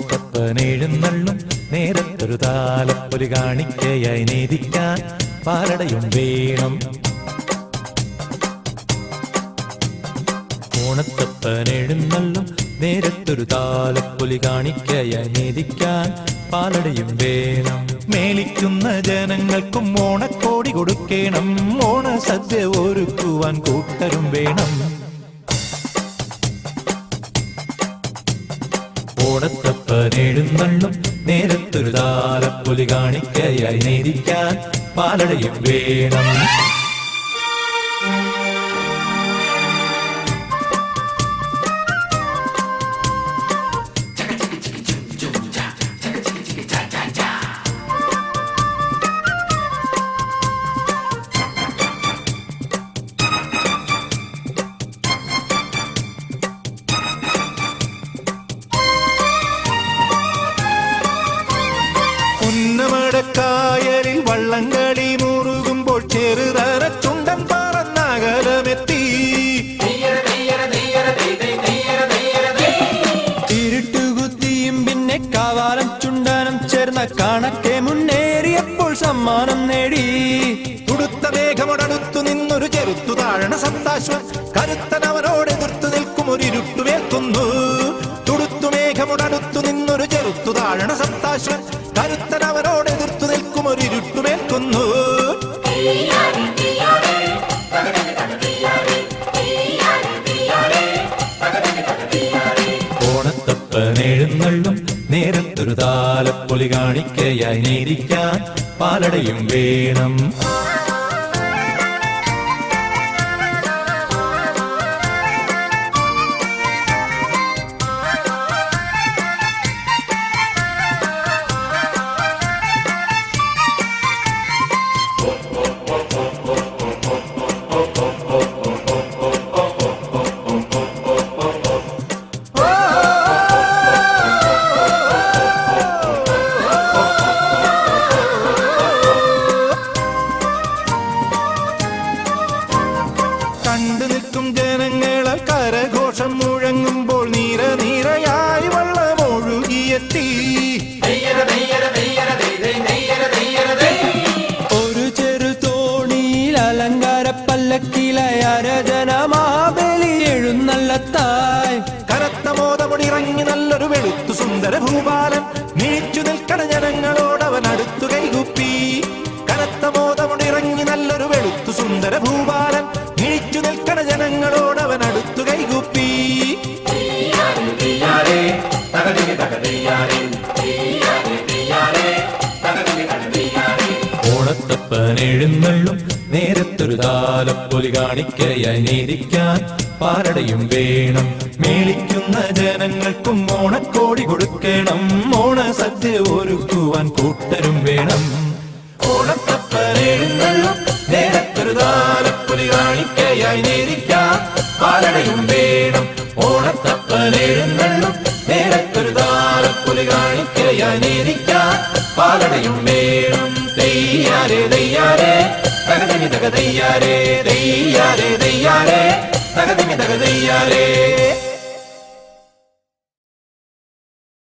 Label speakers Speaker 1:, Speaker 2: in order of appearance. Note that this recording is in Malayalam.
Speaker 1: ഓണത്തപ്പനെഴുന്നള്ളും നേരത്തൊരു താലപ്പൊലി കാണിക്കയായി നീതിക്കാൻ പാലടയും വേണം. ഓണത്തപ്പനെഴുന്നള്ളും നേരത്തൊരു താലപ്പൊലി കാണിക്കയായി നീതിക്കാൻ പാലടയും വേണം. മേളിക്കുന്ന ജനങ്ങൾക്കും ഓണക്കോടി കൊടുക്കണം. ഓണസദ്യ ഒരുക്കുവാൻ കൂട്ടരും വേണം. ഓണത്തപ്പനെഴുന്നള്ളും നേരത്തൊരു താലപ്പൊലി കാണിക്കയായി നേരിക്കാൻ പാലടയും വേണം. ഉന്നമടക്കായലിൽ വള്ളംകളി മുറുകുമ്പോൾ ചെറുതര ചുണ്ടൻ പറന്നകലമെത്തി. ഇരുട്ടുകുത്തിയും പിന്നെ കാവാലം ചുണ്ടനും ചേർന്ന കണക്കെ മുന്നേറിയപ്പോൾ സമ്മാനം നേടി. തുടുത്ത മേഘമോടടുത്തു നിന്നൊരു ചെറുത്തു താഴണ സപ്താശ്വൻ കരുത്തനവനോട് എതിർത്തു നിൽക്കും ഒരു ഇരുട്ടുമേൽക്കുന്നു. തുടുത്തു മേഘമോടടുത്തു നിന്നൊരു ചെറുത്തു താഴണ സപ്താശ്വൻ കരുത്തനവനോട് എതിർത്തു നിൽക്കും ഒരു ഇരുട്ടുമേൽക്കുന്നു. ഓണത്തപ്പനെഴുന്നള്ളും നേരത്തൊരു താലപ്പൊലി കാണിക്കയായി നേരിക്കാൻ പാലടയും വേണം. കണ്ടു നിൽക്കും ജനങ്ങളാൽ കരഘോഷം മുഴങ്ങുമ്പോൾ നീര നീരയായി വള്ളമൊഴുകിയെത്തി. ഒരു ചെറു തോണിയിൽ അലങ്കാര പല്ലക്കിലയരജനമാബലി എഴുന്നള്ളത്തായി. കനത്ത മോദമുടിറങ്ങി നല്ലൊരു വെളുത്തു സുന്ദര ഭൂപാലൻ നീച്ചു നിൽക്കണ ജനങ്ങളോടവൻ അടുത്തു കൈകുപ്പി. കനത്ത മോദമുടിറങ്ങി നല്ലൊരു വെളുത്തു സുന്ദര ഭൂപാലൻ നീച്ചു നിൽക്കണ ജനങ്ങളോടവൻ അടുത്തു കൈകുപ്പി. ഓണത്തപ്പനെഴുന്നള്ളും നേരത്തൊരു താലപ്പൊലി കാണിക്കയായി നേരിക്കാൻ പാലടയും വേണം. മേളിക്കുന്ന ജനങ്ങൾക്കും ഓണക്കോടി കൊടുക്കണം. ഓണസദ്യ ഒരുക്കുവാൻ കൂട്ടരും വേണം. ഓണത്തപ്പനെഴുന്നള്ളും നേരത്തൊരു താലപ്പൊലി കാണിക്കയായി നേരിക്കാൻ പാലടയും വേണം. ഓണത്തപ്പനെഴുന്നള്ളും നേരത്തൊരു താലപ്പൊലി കാണിക്കയായി നേരിക്കാൻ പാലടയും വേണം. തെയ്യാരേ തെയ്യാരേ തകതിമി തക തെയ്യാരേ തെയ്യാരേ തെയ്യാരേ തകതിമി തക തെയ്യാരേ.